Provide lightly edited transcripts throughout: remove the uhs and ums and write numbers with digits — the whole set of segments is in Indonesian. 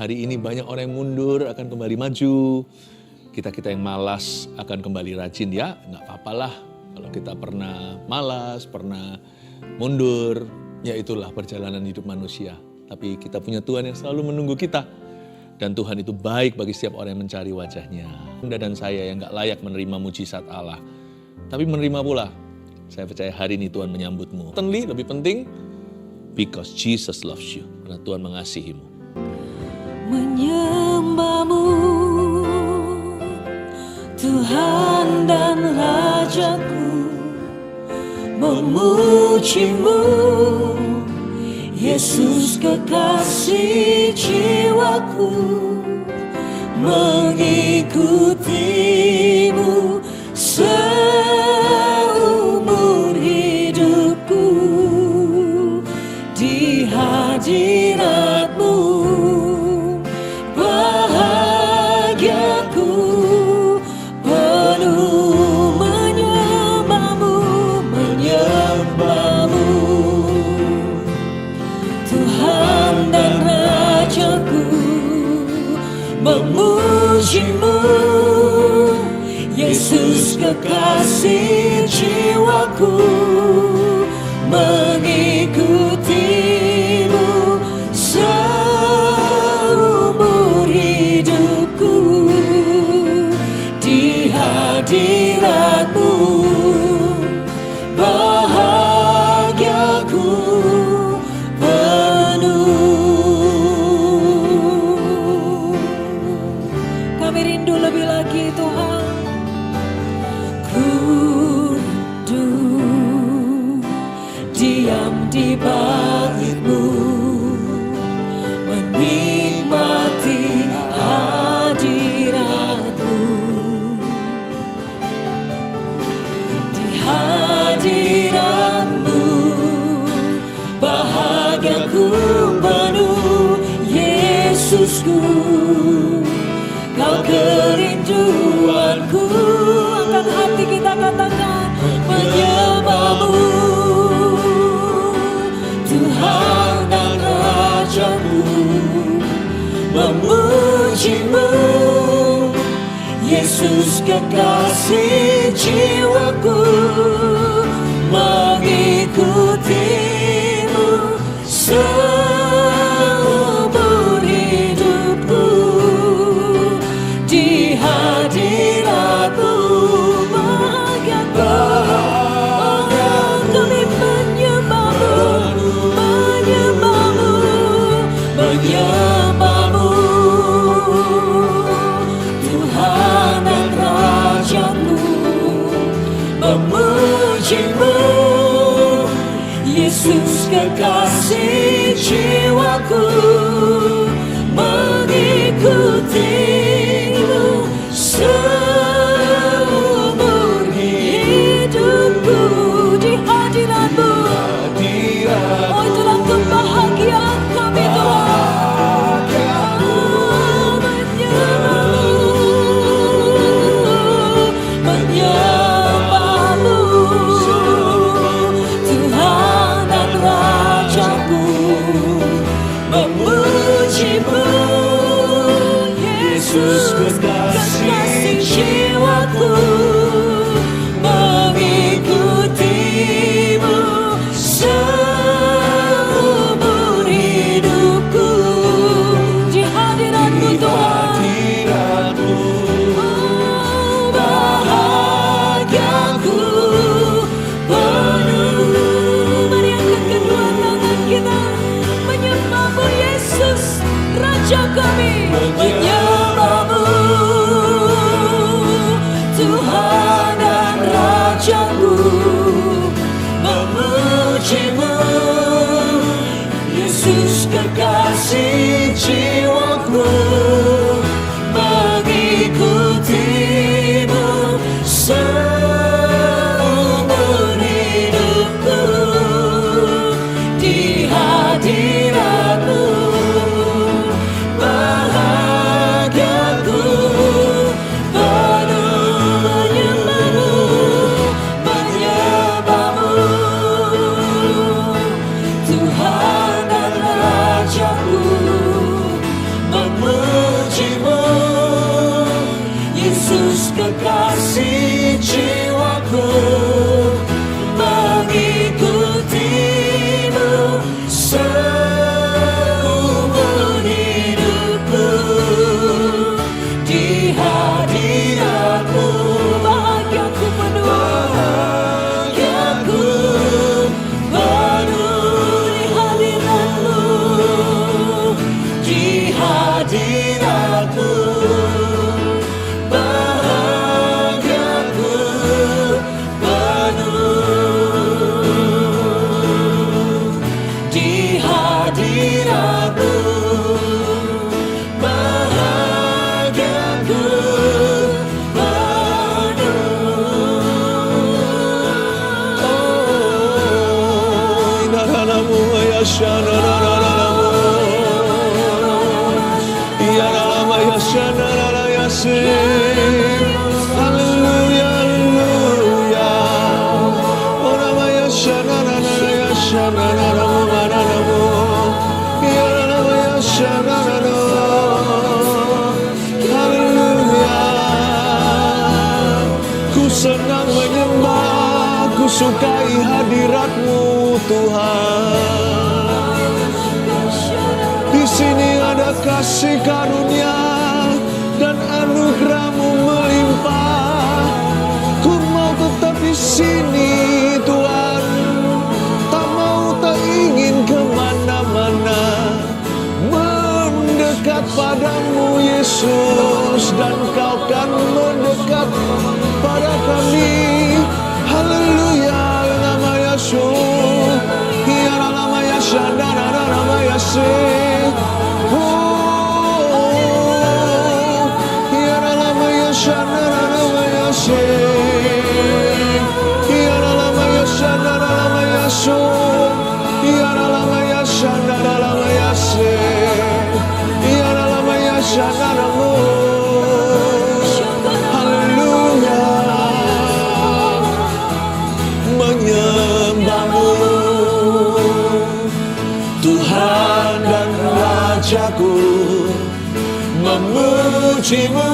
hari ini banyak orang yang mundur akan kembali maju. Kita-kita yang malas akan kembali rajin, ya nggak apa-apalah. Kalau kita pernah malas, pernah mundur, ya itulah perjalanan hidup manusia. Tapi kita punya Tuhan yang selalu menunggu kita. Dan Tuhan itu baik bagi setiap orang yang mencari wajahnya. Anda dan saya yang gak layak menerima mujizat Allah. Tapi menerima pula. Saya percaya hari ini Tuhan menyambutmu. Lebih penting, because Jesus loves you. Karena Tuhan mengasihimu. Menyembahmu, Tuhan dan Rajaku. Memujimu, Yesus kekasih jiwaku, mengikutimu seumur hidupku, di hadiratmu bahagiaku penuh menyembahmu, menyembahmu. Tuhan dan Rajaku, memujimu, Yesus kekasih jiwaku, mengikutimu seumur hidupku, di hadiratmu bahagiaku penuh. Kami rindu lebih lagi Tuhan. Ku rindu diam di bait-Mu, menikmati hadirat-Mu. Di hadirat-Mu bahagiaku penuh, Yesusku, Kau kerinduanku. Angkat hati kita katakan, menyembahmu, Tuhan dan Rajaku, memujimu, Yesus kekasih jiwaku, mengikutimu seumur hidupku, di hadirat-Mu bahagiaku. Kami menyembahmu, menyembahmu, menyembahmu, Tuhan dan Rajaku, memujimu, Yesus kekasih jiwaku, mengikutimu seumur hidupku, di hadirat-Mu. Oh, itulah kebahagiaan kami Tuhan. Menyembahmu, Tuhan dan Rajaku, memujimu, Yesus kekasih jiwaku, mengikutimu seumur hidupku, di hadirat-Mu Tuhan. Oh, bahagiaku penuh. Mari angkat kedua tangan kita, menyembahmu Yesus, Raja kami, menyembahmu, Tuhan dan Rajaku, memujimu, Yesus kekasih jiwaku, mengikutimu seumur hidupku, di hadirat-Mu bahagiaku penuh. Menyembahmu, menyembahmu, Tuhan dan Rajaku, Haleluya, haleluya. Oramaya shananaya shananaramu manaramu. Yaramaya shananano. Haleluya. Ku senang menyembah, ku sukai hadirat-Mu Tuhan. Di sini ada kasih karunia dan anugerah-Mu melimpah. Ku mau tetap di sini Tuhan, tak mau tak ingin kemana-mana, mendekat padamu Yesus, dan Kau kan mendekat pada kami. Haleluya, namanya Yesus, hiara namanya Shandana namanya Yesus. Hiara namanya Shandana namanya Yesus. Hiara namanya Shandana namanya Yesus. Hiara namanya Shandana namanya Yesus. Hiara namanya Shandana Haleluya, menyembah-Mu Tuhan dan Rajaku, memuji-Mu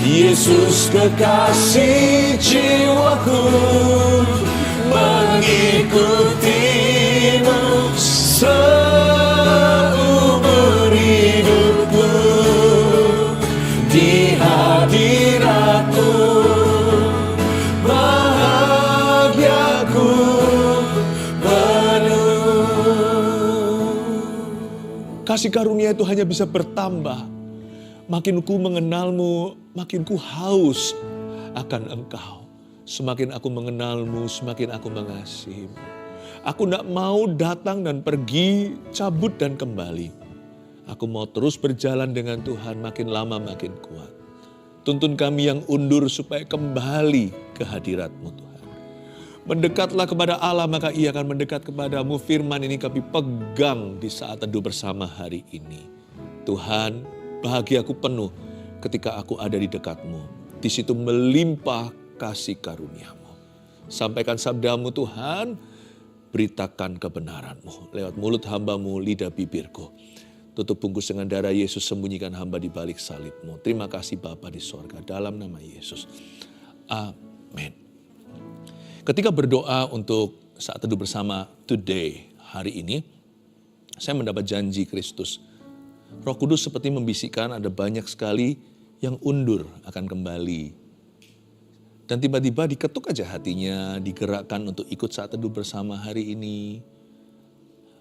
Yesus kekasih jiwaku, mengikuti-Mu seumur hidupku. Di hadirat-Mu bahagiaku penuh. Kasih karunia itu hanya bisa bertambah. Makin ku mengenal-Mu, makin ku haus akan Engkau. Semakin aku mengenal-Mu, semakin aku mengasihi-Mu. Aku tidak mau datang dan pergi, cabut dan kembali. Aku mau terus berjalan dengan Tuhan, makin lama makin kuat. Tuntun kami yang undur supaya kembali ke hadirat-Mu Tuhan. Mendekatlah kepada Allah, maka Ia akan mendekat kepadamu. Firman ini kami pegang di saat teduh bersama hari ini. Tuhan, bahagiaku penuh ketika aku ada di dekat-Mu. Di situ melimpah kasih karunia-Mu. Sampaikan sabda-Mu Tuhan, beritakan kebenaran-Mu lewat mulut hamba-Mu, lidah bibirku. Tutup bungkus dengan darah Yesus, sembunyikan hamba di balik salib-Mu. Terima kasih Bapa di sorga, dalam nama Yesus. Amin. Ketika berdoa untuk saat teduh bersama today, hari ini, saya mendapat janji Kristus. Roh Kudus seperti membisikkan ada banyak sekali yang undur akan kembali. Dan tiba-tiba diketuk aja hatinya, digerakkan untuk ikut saat teduh bersama hari ini.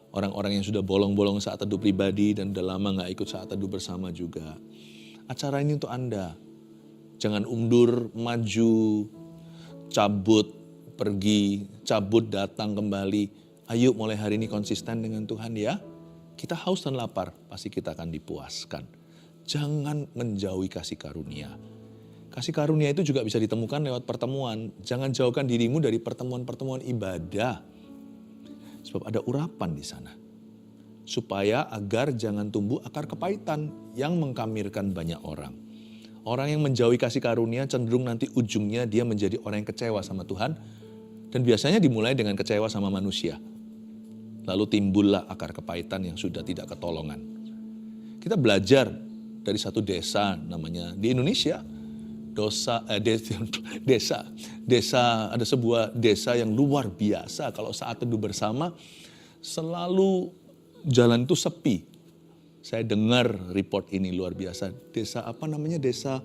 Orang-orang yang sudah bolong-bolong saat teduh pribadi dan udah lama gak ikut saat teduh bersama juga. Acara ini untuk Anda. Jangan undur, maju, cabut, pergi, cabut, datang kembali. Ayo mulai hari ini konsisten dengan Tuhan ya. Kita haus dan lapar, pasti kita akan dipuaskan. Jangan menjauhi kasih karunia. Kasih karunia itu juga bisa ditemukan lewat pertemuan. Jangan jauhkan dirimu dari pertemuan-pertemuan ibadah. Sebab ada urapan di sana. Supaya agar jangan tumbuh akar kepahitan yang mengkamirkan banyak orang. Orang yang menjauhi kasih karunia cenderung nanti ujungnya dia menjadi orang yang kecewa sama Tuhan. Dan biasanya dimulai dengan kecewa sama manusia. Lalu timbullah akar kepahitan yang sudah tidak ketolongan. Kita belajar dari satu desa namanya di Indonesia. Ada sebuah desa yang luar biasa. Kalau saat teduh bersama selalu jalan itu sepi. Saya dengar report ini luar biasa. Desa apa namanya? Desa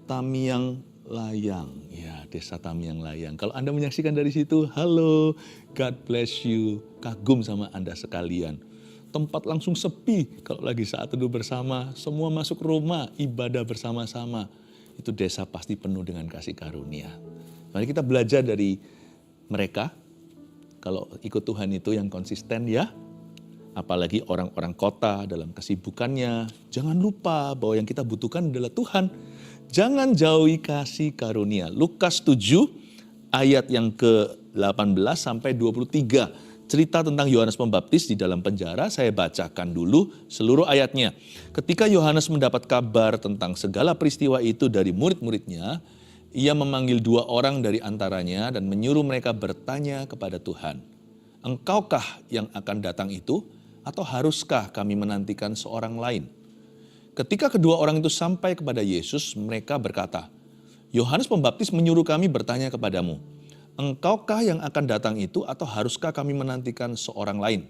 Tamiang Layang. Ya, Desa Tamiang Layang. Kalau Anda menyaksikan dari situ, halo, God bless you. Kagum sama Anda sekalian. Tempat langsung sepi kalau lagi saat teduh bersama. Semua masuk rumah, ibadah bersama-sama. Itu desa pasti penuh dengan kasih karunia. Mari kita belajar dari mereka. Kalau ikut Tuhan itu yang konsisten ya. Apalagi orang-orang kota dalam kesibukannya. Jangan lupa bahwa yang kita butuhkan adalah Tuhan. Jangan jauhi kasih karunia. Lukas 7 ayat yang ke-18 sampai 23. cerita tentang Yohanes Pembaptis di dalam penjara, saya bacakan dulu seluruh ayatnya. Ketika Yohanes mendapat kabar tentang segala peristiwa itu dari murid-muridnya, ia memanggil 2 orang dari antaranya dan menyuruh mereka bertanya kepada Tuhan, "Engkaukah yang akan datang itu, atau haruskah kami menantikan seorang lain?" Ketika kedua orang itu sampai kepada Yesus, mereka berkata, "Yohanes Pembaptis menyuruh kami bertanya kepadamu, engkaukah yang akan datang itu, atau haruskah kami menantikan seorang lain?"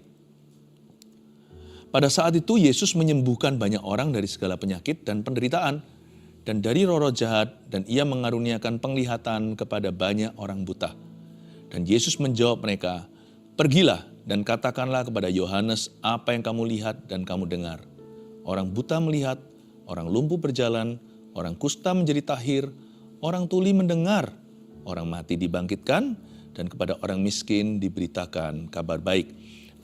Pada saat itu Yesus menyembuhkan banyak orang dari segala penyakit dan penderitaan, dan dari roh-roh jahat, dan ia mengaruniakan penglihatan kepada banyak orang buta. Dan Yesus menjawab mereka, "Pergilah dan katakanlah kepada Yohanes apa yang kamu lihat dan kamu dengar. Orang buta melihat, orang lumpuh berjalan, orang kusta menjadi tahir, orang tuli mendengar, orang mati dibangkitkan, dan kepada orang miskin diberitakan kabar baik.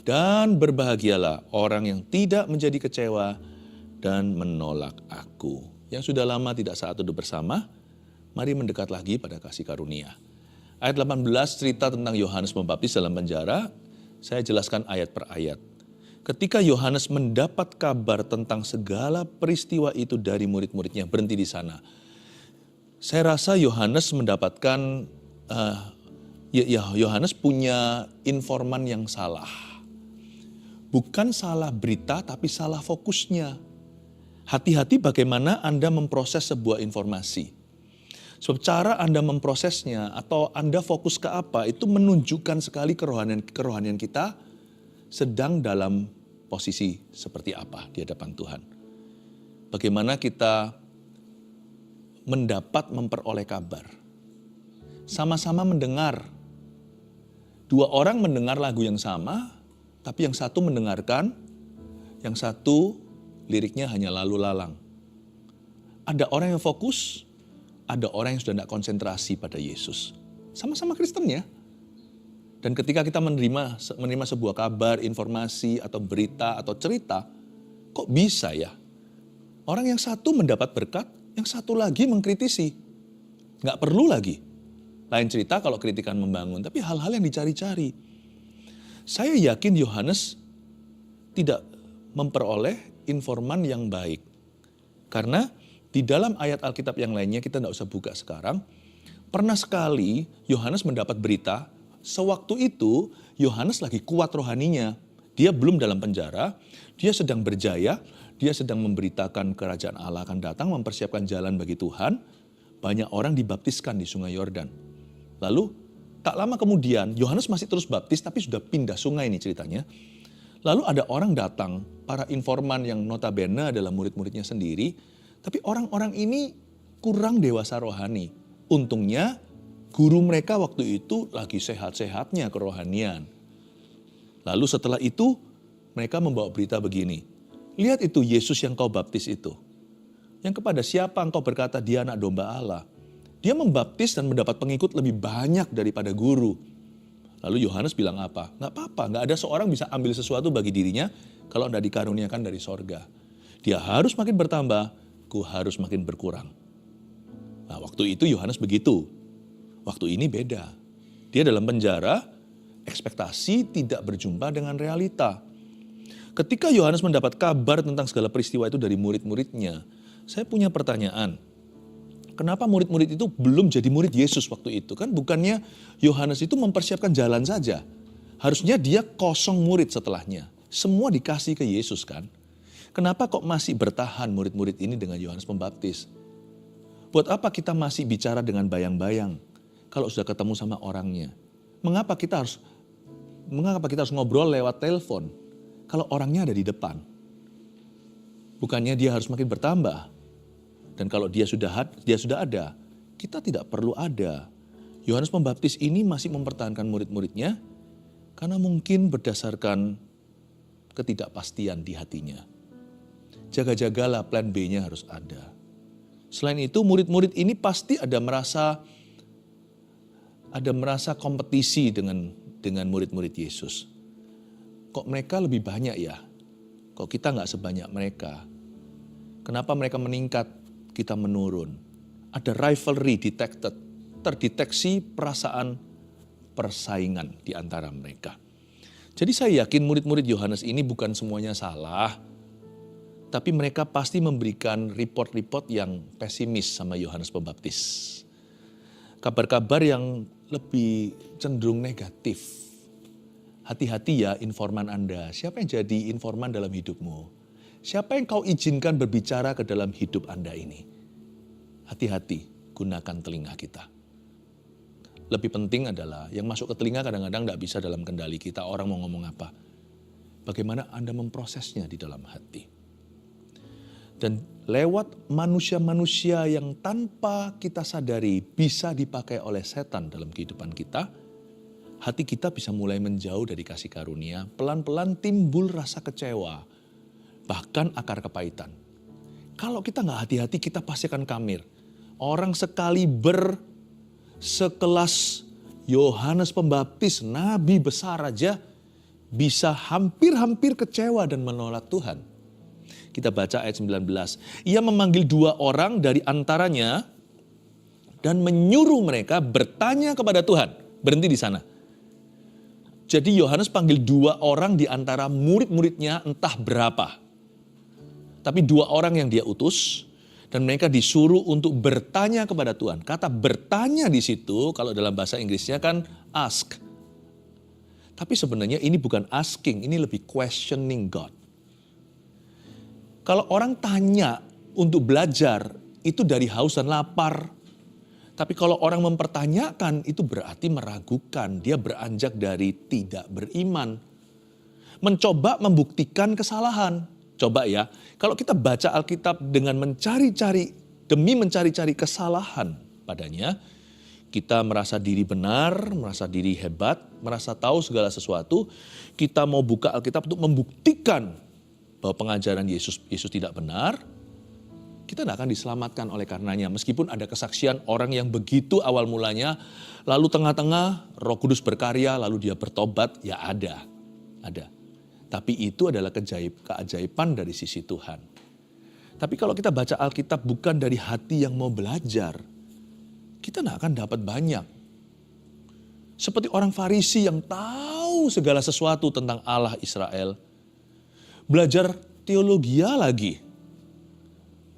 Dan berbahagialah orang yang tidak menjadi kecewa dan menolak aku." Yang sudah lama tidak saat duduk bersama, mari mendekat lagi pada kasih karunia. Ayat 18 cerita tentang Yohanes Pembaptis dalam penjara, saya jelaskan ayat per ayat. Ketika Yohanes mendapat kabar tentang segala peristiwa itu dari murid-muridnya, berhenti di sana. Saya rasa Yohanes mendapatkan, Yohanes punya informan yang salah. Bukan salah berita, tapi salah fokusnya. Hati-hati bagaimana Anda memproses sebuah informasi. Sebab cara Anda memprosesnya atau Anda fokus ke apa, itu menunjukkan sekali kerohanian kita sedang dalam posisi seperti apa di hadapan Tuhan. Bagaimana kita memperoleh kabar. Sama-sama mendengar. 2 orang mendengar lagu yang sama, tapi yang satu mendengarkan, yang satu liriknya hanya lalu lalang. Ada orang yang fokus, ada orang yang sudah tidak konsentrasi pada Yesus. Sama-sama Kristen ya. Dan ketika kita menerima sebuah kabar, informasi, atau berita, atau cerita, kok bisa ya? Orang yang satu mendapat berkat, yang satu lagi mengkritisi. Nggak perlu lagi. Lain cerita kalau kritikan membangun, tapi hal-hal yang dicari-cari. Saya yakin Yohanes tidak memperoleh informan yang baik. Karena di dalam ayat Alkitab yang lainnya, kita tidak usah buka sekarang, pernah sekali Yohanes mendapat berita, sewaktu itu Yohanes lagi kuat rohaninya. Dia belum dalam penjara, dia sedang berjaya, dia sedang memberitakan kerajaan Allah akan datang, mempersiapkan jalan bagi Tuhan. Banyak orang dibaptiskan di sungai Yordan. Lalu tak lama kemudian Yohanes masih terus baptis, tapi sudah pindah sungai ini ceritanya. Lalu ada orang datang, para informan yang notabene adalah murid-muridnya sendiri, tapi orang-orang ini kurang dewasa rohani. Untungnya guru mereka waktu itu lagi sehat-sehatnya kerohanian. Lalu setelah itu mereka membawa berita begini, "Lihat itu Yesus yang kau baptis itu. Yang kepada siapa engkau berkata dia anak domba Allah. Dia membaptis dan mendapat pengikut lebih banyak daripada guru." Lalu Yohanes bilang apa? Nggak apa-apa, nggak ada seorang bisa ambil sesuatu bagi dirinya kalau tidak dikaruniakan dari sorga. Dia harus makin bertambah, ku harus makin berkurang. Nah, waktu itu Yohanes begitu. Waktu ini beda. Dia dalam penjara, ekspektasi tidak berjumpa dengan realita. Ketika Yohanes mendapat kabar tentang segala peristiwa itu dari murid-muridnya, saya punya pertanyaan. Kenapa murid-murid itu belum jadi murid Yesus waktu itu? Kan bukannya Yohanes itu mempersiapkan jalan saja. Harusnya dia kosong murid setelahnya. Semua dikasih ke Yesus kan. Kenapa kok masih bertahan murid-murid ini dengan Yohanes Pembaptis? Buat apa kita masih bicara dengan bayang-bayang kalau sudah ketemu sama orangnya? Mengapa kita harus ngobrol lewat telepon kalau orangnya ada di depan? Bukannya dia harus makin bertambah? Dan kalau dia sudah ada, kita tidak perlu ada. Yohanes Pembaptis ini masih mempertahankan murid-muridnya karena mungkin berdasarkan ketidakpastian di hatinya. Jaga-jagalah, plan B-nya harus ada. Selain itu murid-murid ini pasti ada merasa kompetisi dengan murid-murid Yesus. Kok mereka lebih banyak ya? Kok kita nggak sebanyak mereka? Kenapa mereka meningkat? Kita menurun. Ada rivalry terdeteksi perasaan persaingan di antara mereka. Jadi saya yakin murid-murid Yohanes ini bukan semuanya salah, tapi mereka pasti memberikan report-report yang pesimis sama Yohanes Pembaptis. Kabar-kabar yang lebih cenderung negatif. Hati-hati ya informan Anda. Siapa yang jadi informan dalam hidupmu? Siapa yang kau izinkan berbicara ke dalam hidup Anda ini? Hati-hati, gunakan telinga kita. Lebih penting adalah yang masuk ke telinga kadang-kadang tidak bisa dalam kendali kita. Orang mau ngomong apa? Bagaimana Anda memprosesnya di dalam hati. Dan lewat manusia-manusia yang tanpa kita sadari bisa dipakai oleh setan dalam kehidupan kita, hati kita bisa mulai menjauh dari kasih karunia, pelan-pelan timbul rasa kecewa, bahkan akar kepahitan. Kalau kita nggak hati-hati, kita pasti akan kamir. Orang sekaliber sekelas Yohanes Pembaptis, nabi besar aja, bisa hampir-hampir kecewa dan menolak Tuhan. Kita baca ayat 19. Ia memanggil 2 orang dari antaranya dan menyuruh mereka bertanya kepada Tuhan. Berhenti di sana. Jadi Yohanes panggil 2 orang di antara murid-muridnya entah berapa. Tapi 2 orang yang dia utus dan mereka disuruh untuk bertanya kepada Tuhan. Kata bertanya di situ kalau dalam bahasa Inggrisnya kan ask. Tapi sebenarnya ini bukan asking, ini lebih questioning God. Kalau orang tanya untuk belajar itu dari haus dan lapar. Tapi kalau orang mempertanyakan itu berarti meragukan. Dia beranjak dari tidak beriman. Mencoba membuktikan kesalahan. Coba ya, kalau kita baca Alkitab dengan demi mencari-cari kesalahan padanya, kita merasa diri benar, merasa diri hebat, merasa tahu segala sesuatu. Kita mau buka Alkitab untuk membuktikan bahwa pengajaran Yesus tidak benar. Kita tidak akan diselamatkan oleh karenanya. Meskipun ada kesaksian orang yang begitu awal mulanya, lalu tengah-tengah Roh Kudus berkarya, lalu dia bertobat, ya ada. Tapi itu adalah keajaiban dari sisi Tuhan. Tapi kalau kita baca Alkitab bukan dari hati yang mau belajar, kita tidak akan dapat banyak. Seperti orang Farisi yang tahu segala sesuatu tentang Allah Israel. Belajar teologia lagi.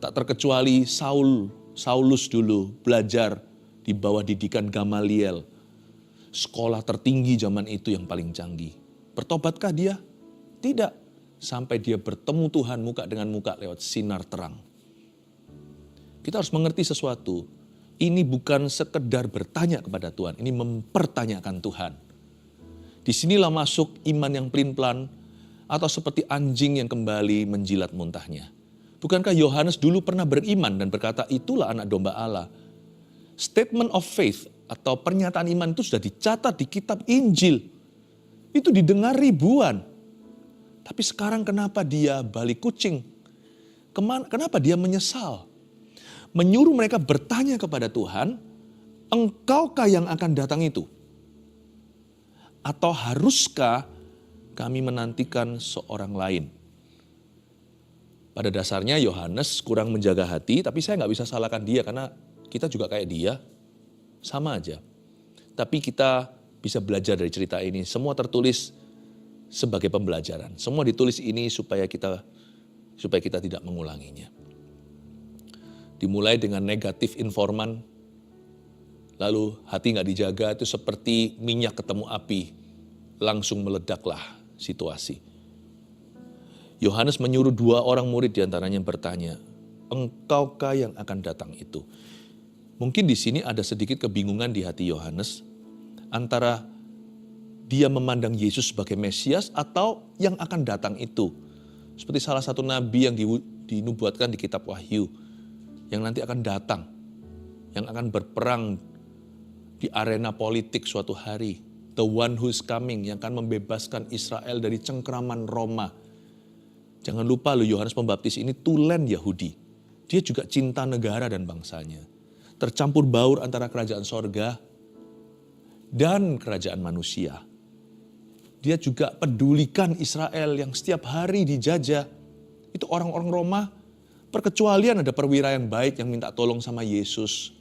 Tak terkecuali Saulus dulu belajar di bawah didikan Gamaliel. Sekolah tertinggi zaman itu yang paling canggih. Bertobatkah dia? Tidak, sampai dia bertemu Tuhan muka dengan muka lewat sinar terang. Kita harus mengerti sesuatu. Ini bukan sekedar bertanya kepada Tuhan, ini mempertanyakan Tuhan. Disinilah masuk iman yang pelin-pelan atau seperti anjing yang kembali menjilat muntahnya. Bukankah Yohanes dulu pernah beriman dan berkata itulah anak domba Allah. Statement of faith atau pernyataan iman itu sudah dicatat di kitab Injil. Itu didengar ribuan. Tapi sekarang kenapa dia balik kucing? Kenapa dia menyesal? Menyuruh mereka bertanya kepada Tuhan, engkaukah yang akan datang itu? Atau haruskah kami menantikan seorang lain? Pada dasarnya Yohanes kurang menjaga hati, tapi saya nggak bisa salahkan dia karena kita juga kayak dia, sama aja. Tapi kita bisa belajar dari cerita ini, semua tertulis sebagai pembelajaran. Semua ditulis ini supaya kita tidak mengulanginya. Dimulai dengan negatif informan, lalu hati nggak dijaga itu seperti minyak ketemu api, langsung meledaklah situasi. Yohanes menyuruh 2 orang murid diantaranya bertanya, engkaukah yang akan datang itu? Mungkin di sini ada sedikit kebingungan di hati Yohanes antara dia memandang Yesus sebagai Mesias atau yang akan datang itu. Seperti salah satu nabi yang dinubuatkan di kitab Wahyu. Yang nanti akan datang. Yang akan berperang di arena politik suatu hari. The one who is coming yang akan membebaskan Israel dari cengkraman Roma. Jangan lupa loh Yohanes Pembaptis ini tulen Yahudi. Dia juga cinta negara dan bangsanya. Tercampur baur antara kerajaan sorga dan kerajaan manusia. Dia juga pedulikan Israel yang setiap hari dijajah. Itu orang-orang Roma, perkecualian ada perwira yang baik yang minta tolong sama Yesus.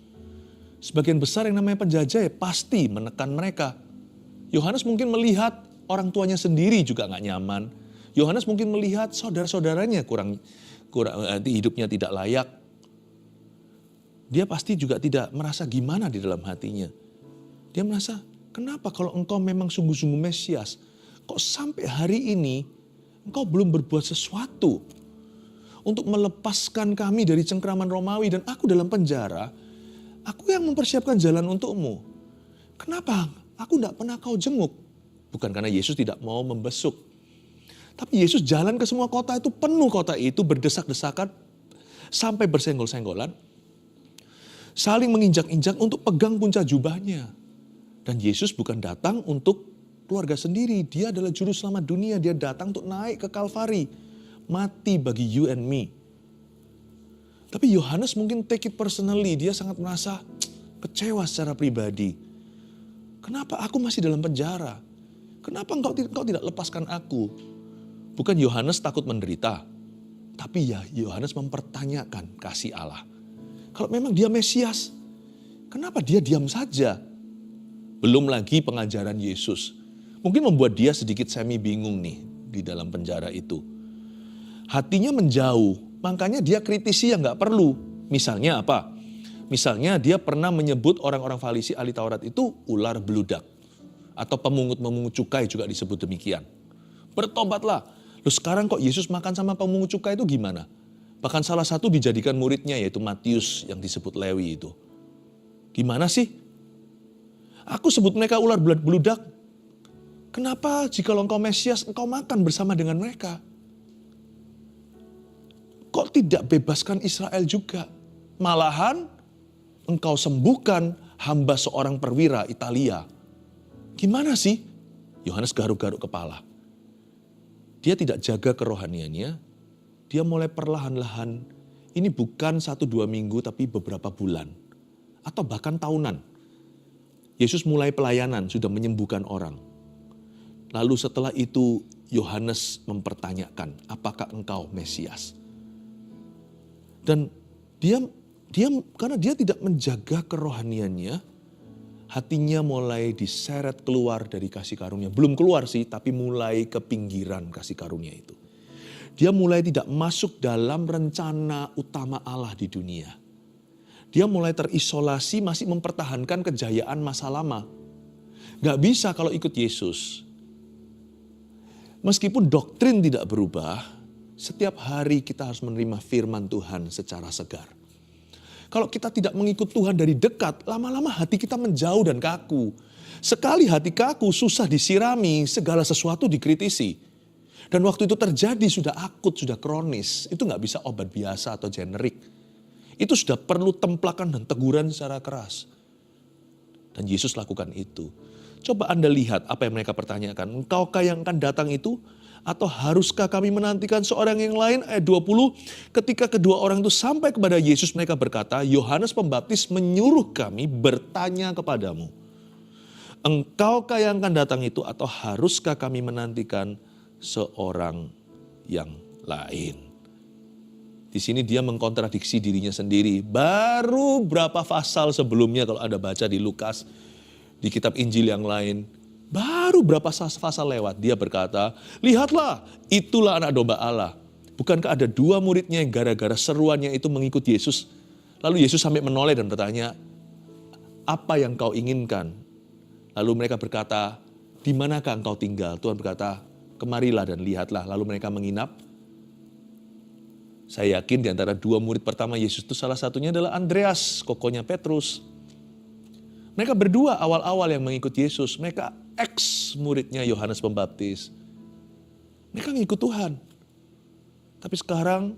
Sebagian besar yang namanya penjajah ya pasti menekan mereka. Yohanes mungkin melihat orang tuanya sendiri juga nggak nyaman. Yohanes mungkin melihat saudara-saudaranya kurang hidupnya tidak layak. Dia pasti juga tidak merasa gimana di dalam hatinya. Dia merasa, kenapa kalau engkau memang sungguh-sungguh Mesias, kok sampai hari ini engkau belum berbuat sesuatu untuk melepaskan kami dari cengkraman Romawi dan aku dalam penjara, aku yang mempersiapkan jalan untukmu. Kenapa aku tidak pernah kau jenguk? Bukan karena Yesus tidak mau membesuk. Tapi Yesus jalan ke semua kota itu, penuh kota itu berdesak-desakan sampai bersenggol-senggolan. Saling menginjak-injak untuk pegang puncak jubahnya. Dan Yesus bukan datang untuk keluarga sendiri. Dia adalah juru selamat dunia. Dia datang untuk naik ke Kalvari. Mati bagi you and me. Tapi Yohanes mungkin take it personally. Dia sangat merasa kecewa secara pribadi. Kenapa aku masih dalam penjara? Kenapa engkau tidak lepaskan aku? Bukan Yohanes takut menderita, tapi ya Yohanes mempertanyakan kasih Allah. Kalau memang dia Mesias, kenapa dia diam saja? Belum lagi pengajaran Yesus. Mungkin membuat dia sedikit semi bingung nih di dalam penjara itu. Hatinya menjauh, makanya dia kritisi yang gak perlu. Misalnya apa? Misalnya dia pernah menyebut orang-orang Farisi ahli Taurat itu ular beludak. Atau pemungut-memungut cukai juga disebut demikian. Bertobatlah. Loh sekarang kok Yesus makan sama pemungut cukai itu gimana? Bahkan salah satu dijadikan muridnya yaitu Matius yang disebut Lewi itu. Gimana sih? Aku sebut mereka ular beludak. Kenapa jika engkau Mesias engkau makan bersama dengan mereka? Kok tidak bebaskan Israel juga? Malahan engkau sembuhkan hamba seorang perwira Italia. Gimana sih? Yohanes garuk-garuk kepala. Dia tidak jaga kerohaniannya, dia mulai perlahan-lahan, ini bukan 1-2 minggu tapi beberapa bulan, atau bahkan tahunan. Yesus mulai pelayanan, sudah menyembuhkan orang. Lalu setelah itu Yohanes mempertanyakan, apakah engkau Mesias? Dan dia karena dia tidak menjaga kerohaniannya, hatinya mulai diseret keluar dari kasih karunia. Belum keluar sih, tapi mulai ke pinggiran kasih karunia itu. Dia mulai tidak masuk dalam rencana utama Allah di dunia. Dia mulai terisolasi, masih mempertahankan kejayaan masa lama. Gak bisa kalau ikut Yesus. Meskipun doktrin tidak berubah, setiap hari kita harus menerima firman Tuhan secara segar. Kalau kita tidak mengikut Tuhan dari dekat, lama-lama hati kita menjauh dan kaku. Sekali hati kaku, susah disirami, segala sesuatu dikritisi. Dan waktu itu terjadi sudah akut, sudah kronis. Itu gak bisa obat biasa atau generik. Itu sudah perlu templakan dan teguran secara keras. Dan Yesus lakukan itu. Coba Anda lihat apa yang mereka pertanyakan. Engkaukah yang akan datang itu? Atau haruskah kami menantikan seorang yang lain? Ayat 20, ketika kedua orang itu sampai kepada Yesus, mereka berkata, Yohanes Pembaptis menyuruh kami bertanya kepadamu. Engkaukah yang akan datang itu atau haruskah kami menantikan seorang yang lain? Di sini dia mengkontradiksi dirinya sendiri. Baru berapa pasal sebelumnya kalau Anda baca di Lukas, di kitab Injil yang lain, baru berapa pasal lewat dia berkata, lihatlah itulah anak domba Allah. Bukankah ada 2 muridnya yang gara-gara seruannya itu mengikut Yesus. Lalu Yesus sampai menoleh dan bertanya, apa yang kau inginkan? Lalu mereka berkata, di manakah engkau tinggal? Tuhan berkata, kemarilah dan lihatlah. Lalu mereka menginap. Saya yakin di antara 2 murid pertama Yesus itu salah satunya adalah Andreas, kokonya Petrus. Mereka berdua awal-awal yang mengikut Yesus. Mereka ex-muridnya Yohanes Pembaptis. Mereka ngikut Tuhan. Tapi sekarang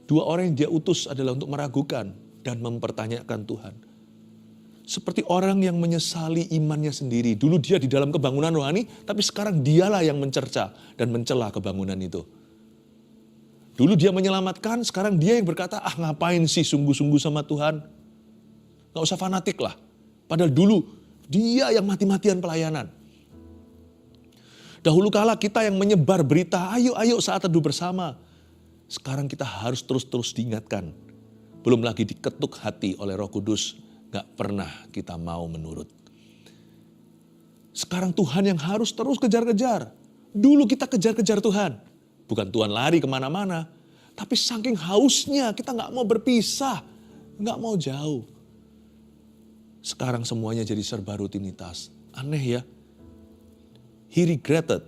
2 orang yang dia utus adalah untuk meragukan dan mempertanyakan Tuhan. Seperti orang yang menyesali imannya sendiri. Dulu dia di dalam kebangunan rohani, tapi sekarang dialah yang mencerca dan mencela kebangunan itu. Dulu dia menyelamatkan, sekarang dia yang berkata, ngapain sih sungguh-sungguh sama Tuhan? Gak usah fanatik lah. Padahal dulu dia yang mati-matian pelayanan. Dahulu kala kita yang menyebar berita, ayo saat teduh bersama. Sekarang kita harus terus-terus diingatkan. Belum lagi diketuk hati oleh Roh Kudus, gak pernah kita mau menurut. Sekarang Tuhan yang harus terus kejar-kejar. Dulu kita kejar-kejar Tuhan. Bukan Tuhan lari kemana-mana. Tapi saking hausnya kita gak mau berpisah. Gak mau jauh. Sekarang semuanya jadi serba rutinitas. Aneh ya. He regretted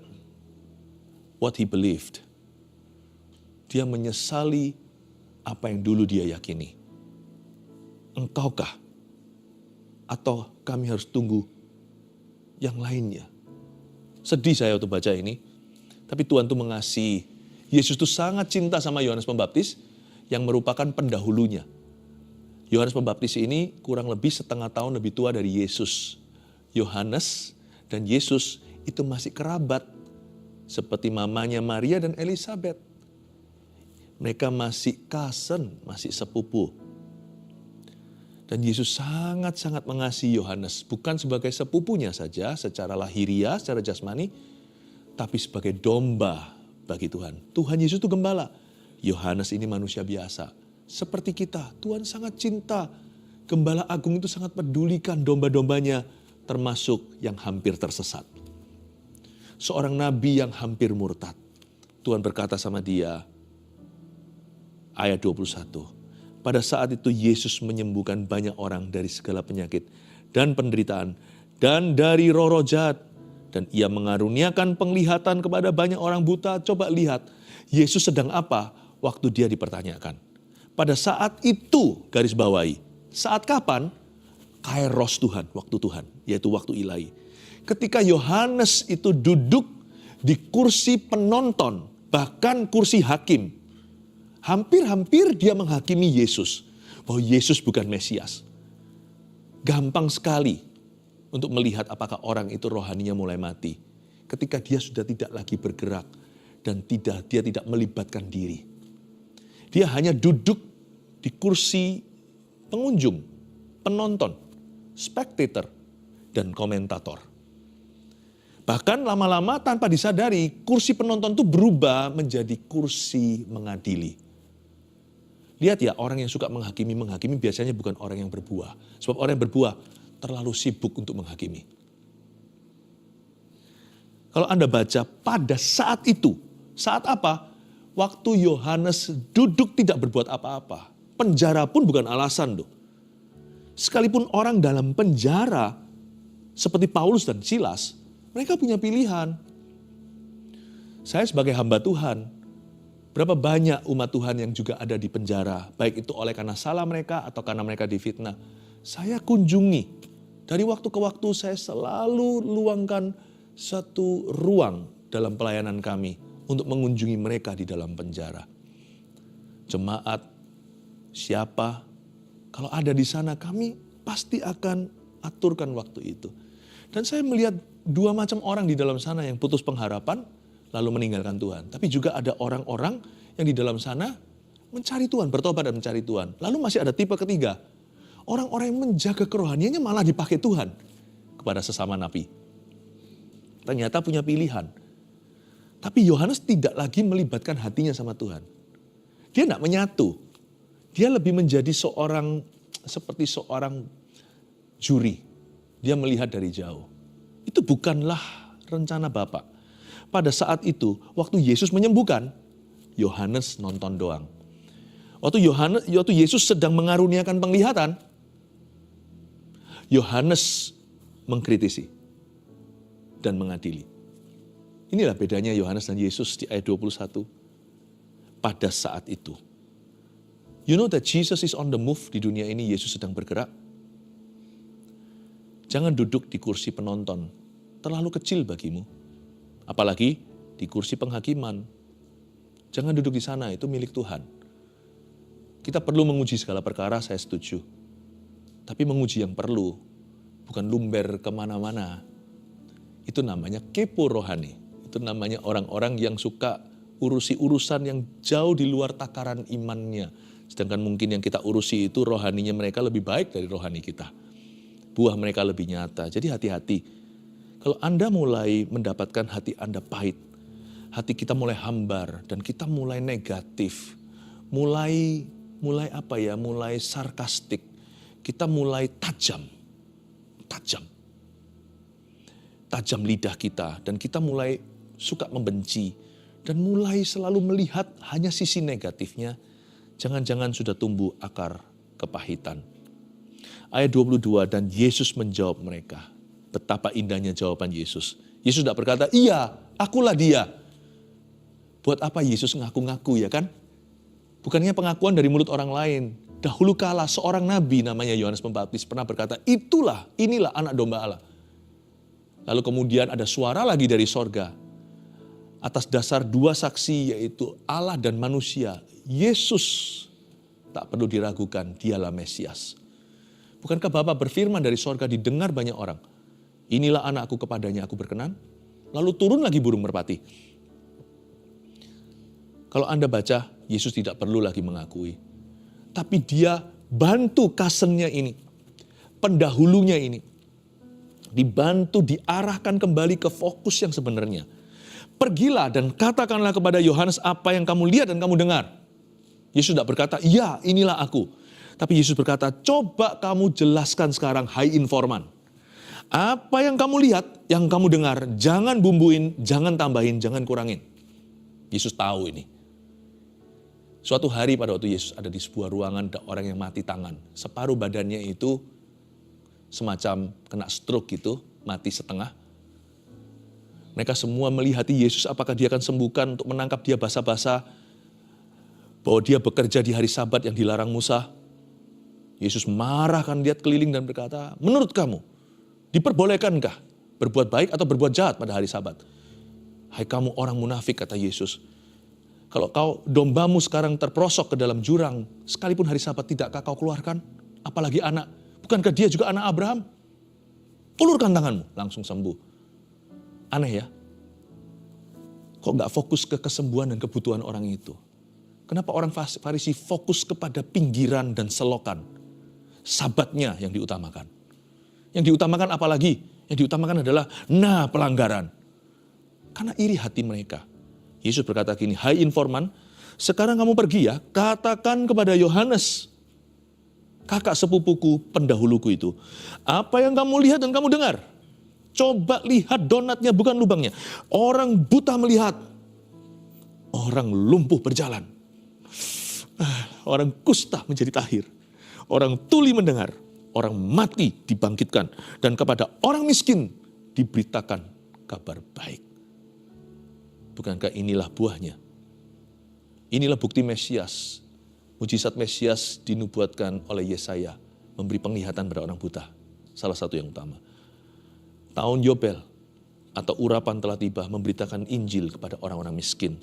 what he believed. Dia menyesali apa yang dulu dia yakini. Engkaukah? Atau kami harus tunggu yang lainnya? Sedih saya waktu baca ini. Tapi Tuhan tuh mengasihi. Yesus tuh sangat cinta sama Yohanes Pembaptis yang merupakan pendahulunya. Yohanes Pembaptis ini kurang lebih setengah tahun lebih tua dari Yesus. Yohanes dan Yesus itu masih kerabat. Seperti mamanya Maria dan Elizabeth. Mereka masih cousin, masih sepupu. Dan Yesus sangat-sangat mengasihi Yohanes. Bukan sebagai sepupunya saja secara lahiriah, secara jasmani. Tapi sebagai domba bagi Tuhan. Tuhan Yesus itu gembala. Yohanes ini manusia biasa. Seperti kita, Tuhan sangat cinta. Gembala agung itu sangat pedulikan domba-dombanya, termasuk yang hampir tersesat. Seorang nabi yang hampir murtad. Tuhan berkata sama dia, ayat 21. Pada saat itu Yesus menyembuhkan banyak orang dari segala penyakit dan penderitaan dan dari roh-roh jahat. Dan ia mengaruniakan penglihatan kepada banyak orang buta. Coba lihat, Yesus sedang apa waktu dia dipertanyakan. Pada saat itu, garis bawahi. Saat kapan? Kairos Tuhan, waktu Tuhan, yaitu waktu ilahi. Ketika Yohanes itu duduk di kursi penonton, bahkan kursi hakim. Hampir-hampir dia menghakimi Yesus. Bahwa Yesus bukan Mesias. Gampang sekali untuk melihat apakah orang itu rohaninya mulai mati. Ketika dia sudah tidak lagi bergerak dan dia tidak melibatkan diri. Dia hanya duduk di kursi pengunjung, penonton, spectator, dan komentator. Bahkan lama-lama tanpa disadari, kursi penonton itu berubah menjadi kursi mengadili. Lihat ya, orang yang suka menghakimi biasanya bukan orang yang berbuah. Sebab orang yang berbuah terlalu sibuk untuk menghakimi. Kalau Anda baca pada saat itu, saat apa? Waktu Yohanes duduk tidak berbuat apa-apa. Penjara pun bukan alasan tuh. Sekalipun orang dalam penjara, seperti Paulus dan Silas, mereka punya pilihan. Saya sebagai hamba Tuhan, berapa banyak umat Tuhan yang juga ada di penjara, baik itu oleh karena salah mereka atau karena mereka difitnah. Saya kunjungi, dari waktu ke waktu saya selalu luangkan satu ruang dalam pelayanan kami untuk mengunjungi mereka di dalam penjara. Jemaat, siapa, kalau ada di sana kami pasti akan aturkan waktu itu. Dan saya melihat dua macam orang di dalam sana yang putus pengharapan lalu meninggalkan Tuhan. Tapi juga ada orang-orang yang di dalam sana mencari Tuhan, bertobat dan mencari Tuhan. Lalu masih ada tipe ketiga. Orang-orang yang menjaga kerohaniannya malah dipakai Tuhan kepada sesama nabi. Ternyata punya pilihan. Tapi Yohanes tidak lagi melibatkan hatinya sama Tuhan. Dia tidak menyatu. Dia lebih menjadi seperti seorang juri. Dia melihat dari jauh. Itu bukanlah rencana Bapa. Pada saat itu, waktu Yesus menyembuhkan, Yohanes nonton doang. Waktu Yesus sedang mengaruniakan penglihatan, Yohanes mengkritisi dan mengadili. Inilah bedanya Yohanes dan Yesus di ayat 21. Pada saat itu. You know that Jesus is on the move di dunia ini, Yesus sedang bergerak. Jangan duduk di kursi penonton, terlalu kecil bagimu. Apalagi di kursi penghakiman. Jangan duduk di sana, itu milik Tuhan. Kita perlu menguji segala perkara, saya setuju. Tapi menguji yang perlu, bukan lumber kemana-mana. Itu namanya kepo rohani. Itu namanya orang-orang yang suka urusi urusan yang jauh di luar takaran imannya. Sedangkan mungkin yang kita urusi itu rohaninya mereka lebih baik dari rohani kita. Buah mereka lebih nyata. Jadi hati-hati. Kalau Anda mulai mendapatkan hati Anda pahit, hati kita mulai hambar dan kita mulai negatif, mulai sarkastik, kita mulai tajam. tajam lidah kita dan kita mulai suka membenci dan mulai selalu melihat hanya sisi negatifnya, jangan-jangan sudah tumbuh akar kepahitan. Ayat 22, dan Yesus menjawab mereka. Betapa indahnya jawaban Yesus. Yesus tidak berkata, iya, akulah dia. Buat apa Yesus ngaku-ngaku, ya kan? Bukannya pengakuan dari mulut orang lain. Dahulu kala seorang nabi namanya Yohanes Pembaptis pernah berkata, inilah anak domba Allah. Lalu kemudian ada suara lagi dari sorga. Atas dasar dua saksi, yaitu Allah dan manusia, Yesus tak perlu diragukan, dialah Mesias. Bukankah Bapa berfirman dari sorga didengar banyak orang? Inilah anakku, kepadanya aku berkenan. Lalu turun lagi burung merpati. Kalau Anda baca, Yesus tidak perlu lagi mengakui. Tapi dia bantu cousin-nya ini, pendahulunya ini. Dibantu, diarahkan kembali ke fokus yang sebenarnya. Pergilah dan katakanlah kepada Yohanes apa yang kamu lihat dan kamu dengar. Yesus tidak berkata, iya inilah aku. Tapi Yesus berkata, coba kamu jelaskan sekarang, hai informan. Apa yang kamu lihat, yang kamu dengar, jangan bumbuin, jangan tambahin, jangan kurangin. Yesus tahu ini. Suatu hari pada waktu Yesus ada di sebuah ruangan, ada orang yang mati tangan. Separuh badannya itu semacam kena stroke gitu, mati setengah. Mereka semua melihati Yesus, apakah dia akan sembuhkan untuk menangkap dia basa-basa. Bahwa dia bekerja di hari Sabat yang dilarang Musa. Yesus marahkan, lihat keliling dan berkata, menurut kamu, diperbolehkankah berbuat baik atau berbuat jahat pada hari Sabat? Hai kamu orang munafik, kata Yesus. Kalau dombamu sekarang terperosok ke dalam jurang, sekalipun hari Sabat tidakkah kau keluarkan? Apalagi anak, bukankah dia juga anak Abraham? Ulurkan tanganmu, langsung sembuh. Aneh ya? Kok gak fokus ke kesembuhan dan kebutuhan orang itu? Kenapa orang Farisi fokus kepada pinggiran dan selokan? Sabatnya yang diutamakan. Yang diutamakan apalagi? Yang diutamakan adalah, pelanggaran. Karena iri hati mereka. Yesus berkata gini, hai informan, sekarang kamu pergi ya, katakan kepada Yohanes, kakak sepupuku, pendahuluku itu. Apa yang kamu lihat dan kamu dengar? Coba lihat donatnya, bukan lubangnya. Orang buta melihat. Orang lumpuh berjalan. Orang kusta menjadi tahir. Orang tuli mendengar. Orang mati dibangkitkan. Dan kepada orang miskin diberitakan kabar baik. Bukankah inilah buahnya? Inilah bukti Mesias. Mujizat Mesias dinubuatkan oleh Yesaya. Memberi penglihatan pada orang buta. Salah satu yang utama. Tahun Yobel atau urapan telah tiba memberitakan Injil kepada orang-orang miskin.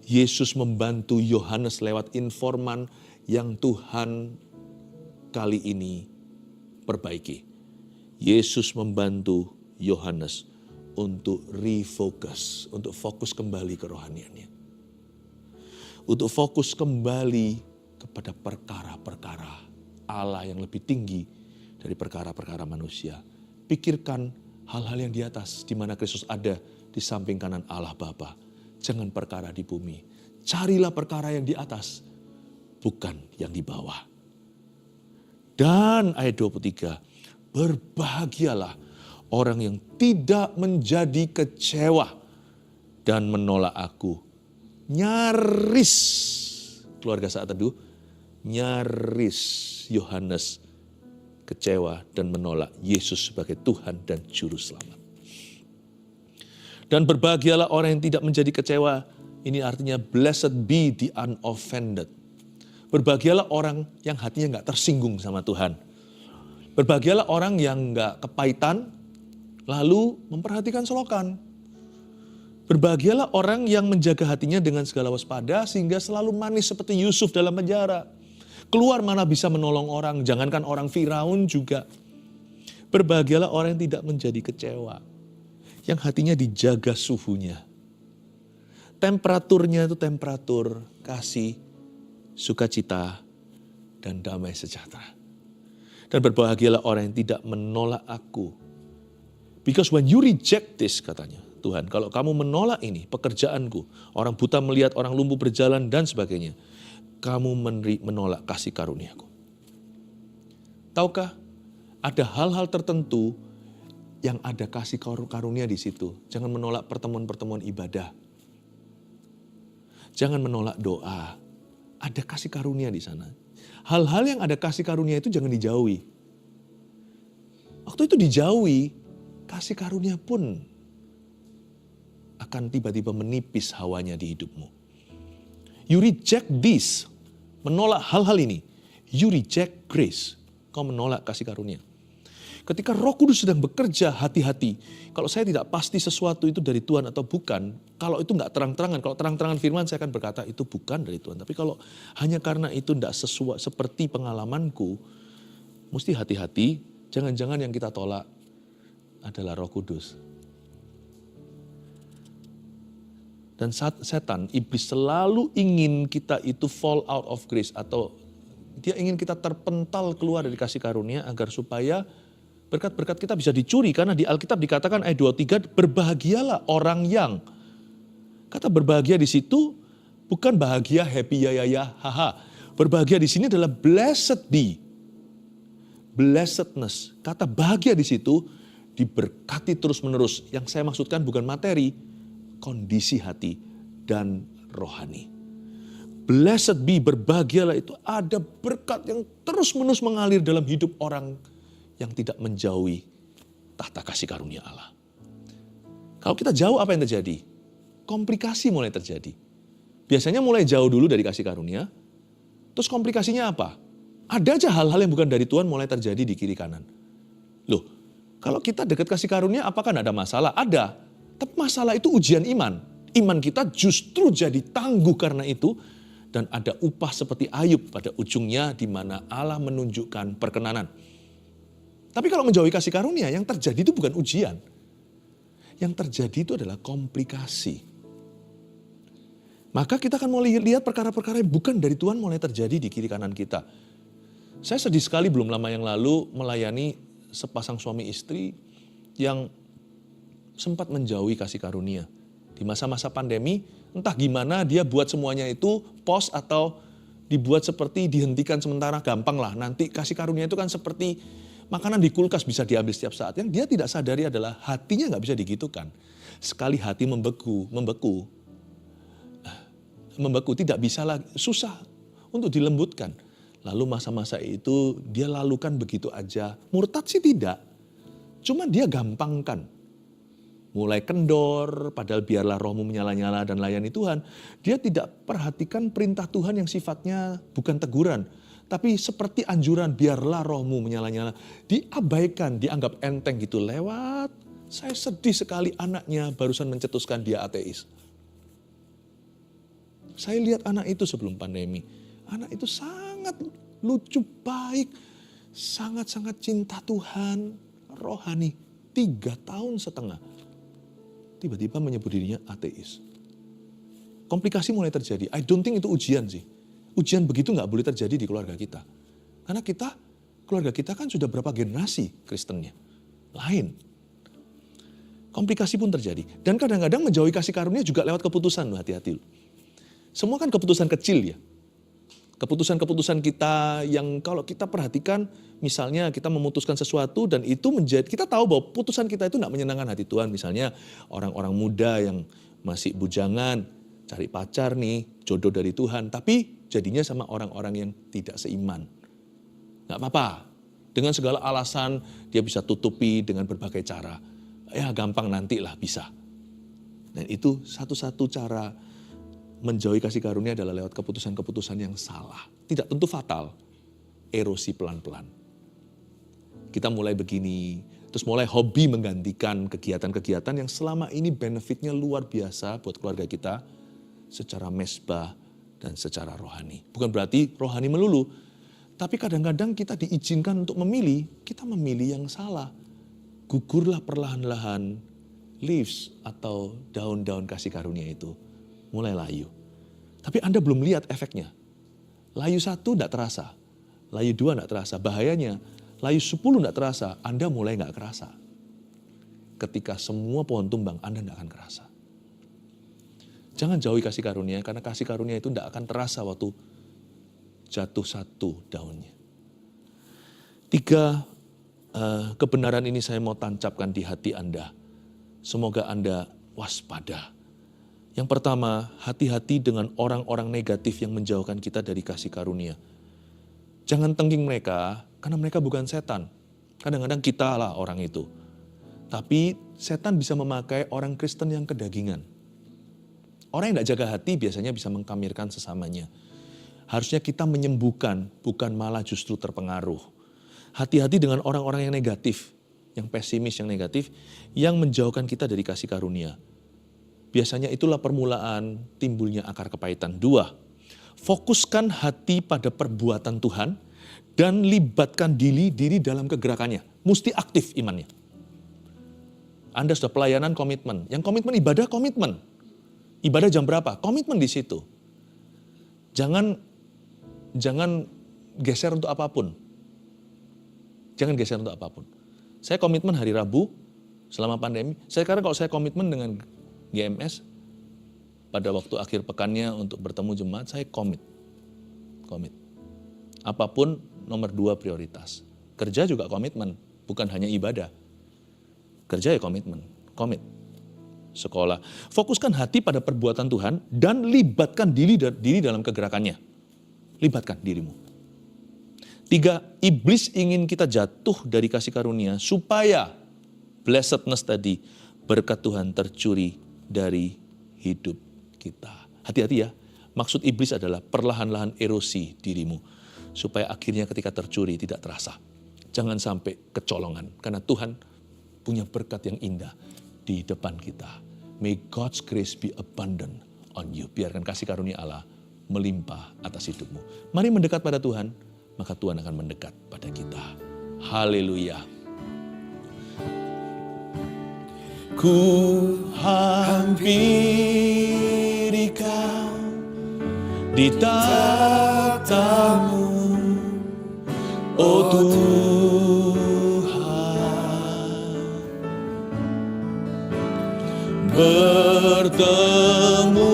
Yesus membantu Yohanes lewat informan yang Tuhan kali ini perbaiki. Yesus membantu Yohanes untuk refocus, untuk fokus kembali ke rohaniannya. Untuk fokus kembali kepada perkara-perkara Allah yang lebih tinggi dari perkara-perkara manusia. Pikirkan hal-hal yang di atas, di mana Kristus ada di samping kanan Allah Bapa. Jangan perkara di bumi. Carilah perkara yang di atas, bukan yang di bawah. Dan ayat 23, berbahagialah orang yang tidak menjadi kecewa dan menolak aku. Nyaris, keluarga saat teduh, nyaris Yohanes kecewa dan menolak Yesus sebagai Tuhan dan Juru Selamat. Dan berbahagialah orang yang tidak menjadi kecewa. Ini artinya blessed be the unoffended. Berbahagialah orang yang hatinya gak tersinggung sama Tuhan. Berbahagialah orang yang gak kepahitan lalu memperhatikan selokan. Berbahagialah orang yang menjaga hatinya dengan segala waspada sehingga selalu manis seperti Yusuf dalam penjara. Keluar mana bisa menolong orang, jangankan orang Firaun juga. Berbahagialah orang yang tidak menjadi kecewa. Yang hatinya dijaga suhunya. Temperaturnya itu temperatur kasih, sukacita, dan damai sejahtera. Dan berbahagialah orang yang tidak menolak aku. Because when you reject this, katanya Tuhan, kalau kamu menolak ini, pekerjaanku, orang buta melihat, orang lumpuh berjalan, dan sebagainya, kamu menolak kasih karuniaku. Tahukah, ada hal-hal tertentu yang ada kasih karunia di situ. Jangan menolak pertemuan-pertemuan ibadah. Jangan menolak doa. Ada kasih karunia di sana. Hal-hal yang ada kasih karunia itu jangan dijauhi. Waktu itu dijauhi, kasih karunia pun akan tiba-tiba menipis hawanya di hidupmu. You reject this, menolak hal-hal ini. You reject grace, kau menolak kasih karunia. Ketika Roh Kudus sedang bekerja, hati-hati. Kalau saya tidak pasti sesuatu itu dari Tuhan atau bukan, kalau itu nggak terang-terangan, kalau terang-terangan firman saya akan berkata itu bukan dari Tuhan. Tapi kalau hanya karena itu tidak sesuai seperti pengalamanku, mesti hati-hati, jangan-jangan yang kita tolak adalah Roh Kudus. Dan setan, iblis selalu ingin kita itu fall out of grace, atau dia ingin kita terpental keluar dari kasih karunia agar supaya berkat-berkat kita bisa dicuri. Karena di Alkitab dikatakan ayat 23, berbahagialah orang yang. Kata berbahagia di situ bukan bahagia happy ya haha. Berbahagia di sini adalah blessed be. Blessedness. Kata bahagia di situ diberkati terus-menerus. Yang saya maksudkan bukan materi, kondisi hati dan rohani. Blessed be, berbahagialah itu ada berkat yang terus-menerus mengalir dalam hidup orang yang tidak menjauhi tahta kasih karunia Allah. Kalau kita jauh, apa yang terjadi? Komplikasi mulai terjadi. Biasanya mulai jauh dulu dari kasih karunia, terus komplikasinya apa? Ada aja hal-hal yang bukan dari Tuhan mulai terjadi di kiri kanan. Loh, kalau kita dekat kasih karunia, apakah ada masalah? Ada. Tapi masalah itu ujian iman. Iman kita justru jadi tangguh karena itu. Dan ada upah seperti Ayub pada ujungnya di mana Allah menunjukkan perkenanan. Tapi kalau menjauhi kasih karunia, yang terjadi itu bukan ujian. Yang terjadi itu adalah komplikasi. Maka kita akan mulai lihat perkara-perkara yang bukan dari Tuhan mulai terjadi di kiri kanan kita. Saya sedih sekali belum lama yang lalu melayani sepasang suami istri yang sempat menjauhi kasih karunia. Di masa-masa pandemi, entah gimana dia buat semuanya itu pause atau dibuat seperti dihentikan sementara, gampang lah. Nanti kasih karunia itu kan seperti makanan di kulkas bisa diambil setiap saat. Yang dia tidak sadari adalah hatinya nggak bisa digitukan. Sekali hati membeku tidak bisa lagi, susah untuk dilembutkan. Lalu masa-masa itu dia lalukan begitu aja. Murtad sih tidak, cuma dia gampangkan. Mulai kendor, padahal biarlah rohmu menyala-nyala dan layani Tuhan. Dia tidak perhatikan perintah Tuhan yang sifatnya bukan teguran, tapi seperti anjuran, biarlah rohmu menyala-nyala. Diabaikan, dianggap enteng gitu lewat. Saya sedih sekali anaknya barusan mencetuskan dia ateis. Saya lihat anak itu sebelum pandemi. Anak itu sangat lucu, baik. Sangat-sangat cinta Tuhan, rohani. 3 tahun setengah. Tiba-tiba menyebut dirinya ateis. Komplikasi mulai terjadi. I don't think itu ujian sih. Ujian begitu nggak boleh terjadi di keluarga kita. Karena keluarga kita kan sudah berapa generasi Kristennya. Lain. Komplikasi pun terjadi. Dan kadang-kadang menjauhi kasih karunia juga lewat keputusan. Hati-hati. Semua kan keputusan kecil ya. Keputusan-keputusan kita yang kalau kita perhatikan, misalnya kita memutuskan sesuatu dan itu menjadi, kita tahu bahwa putusan kita itu tidak menyenangkan hati Tuhan. Misalnya orang-orang muda yang masih bujangan, cari pacar nih, jodoh dari Tuhan. Tapi jadinya sama orang-orang yang tidak seiman. Gak apa-apa. Dengan segala alasan dia bisa tutupi dengan berbagai cara. Ya gampang nantilah bisa. Dan itu satu-satu cara menjauhi kasih karunia adalah lewat keputusan-keputusan yang salah. Tidak tentu fatal. Erosi pelan-pelan. Kita mulai begini. Terus mulai hobi menggantikan kegiatan-kegiatan yang selama ini benefitnya luar biasa buat keluarga kita. Secara mesbah dan secara rohani. Bukan berarti rohani melulu. Tapi kadang-kadang kita diizinkan untuk memilih. Kita memilih yang salah. Gugurlah perlahan-lahan leaves atau daun-daun kasih karunia itu. Mulai layu. Tapi Anda belum lihat efeknya. Layu 1 tidak terasa. Layu 2 tidak terasa. Bahayanya, layu 10 tidak terasa. Anda mulai nggak kerasa. Ketika semua pohon tumbang, Anda tidak akan kerasa. Jangan jauhi kasih karunia, karena kasih karunia itu tidak akan terasa waktu jatuh 1 daunnya. 3, kebenaran ini saya mau tancapkan di hati Anda. Semoga Anda waspada. Yang pertama, hati-hati dengan orang-orang negatif yang menjauhkan kita dari kasih karunia. Jangan tengging mereka, karena mereka bukan setan. Kadang-kadang kita lah orang itu. Tapi setan bisa memakai orang Kristen yang kedagingan. Orang yang tidak jaga hati biasanya bisa mengkamirkan sesamanya. Harusnya kita menyembuhkan, bukan malah justru terpengaruh. Hati-hati dengan orang-orang yang negatif, yang pesimis, yang negatif, yang menjauhkan kita dari kasih karunia. Biasanya itulah permulaan timbulnya akar kepahitan. 2, fokuskan hati pada perbuatan Tuhan dan libatkan diri dalam kegerakannya. Mesti aktif imannya. Anda sudah pelayanan, komitmen. Yang komitmen ibadah, komitmen. Ibadah jam berapa? Komitmen di situ. Jangan geser untuk apapun. Jangan geser untuk apapun. Saya komitmen hari Rabu selama pandemi. Sekarang kalau saya komitmen dengan GMS pada waktu akhir pekannya untuk bertemu jemaat, saya komit. Apapun nomor 2 prioritas. Kerja juga komitmen, bukan hanya ibadah. Kerja ya komitmen, komit. Sekolah. Fokuskan hati pada perbuatan Tuhan dan libatkan diri dalam kegerakannya. Libatkan dirimu. 3, iblis ingin kita jatuh dari kasih karunia supaya blessedness tadi, berkat Tuhan tercuri dari hidup kita. Hati-hati ya, maksud iblis adalah perlahan-lahan erosi dirimu. Supaya akhirnya ketika tercuri tidak terasa. Jangan sampai kecolongan, karena Tuhan punya berkat yang indah di depan kita. May God's grace be abundant on you. Biarkan kasih karunia Allah melimpah atas hidupmu. Mari mendekat pada Tuhan, maka Tuhan akan mendekat pada kita. Haleluya. Ku hampiri Kau di tatamu, oh Tuhan. Bertemu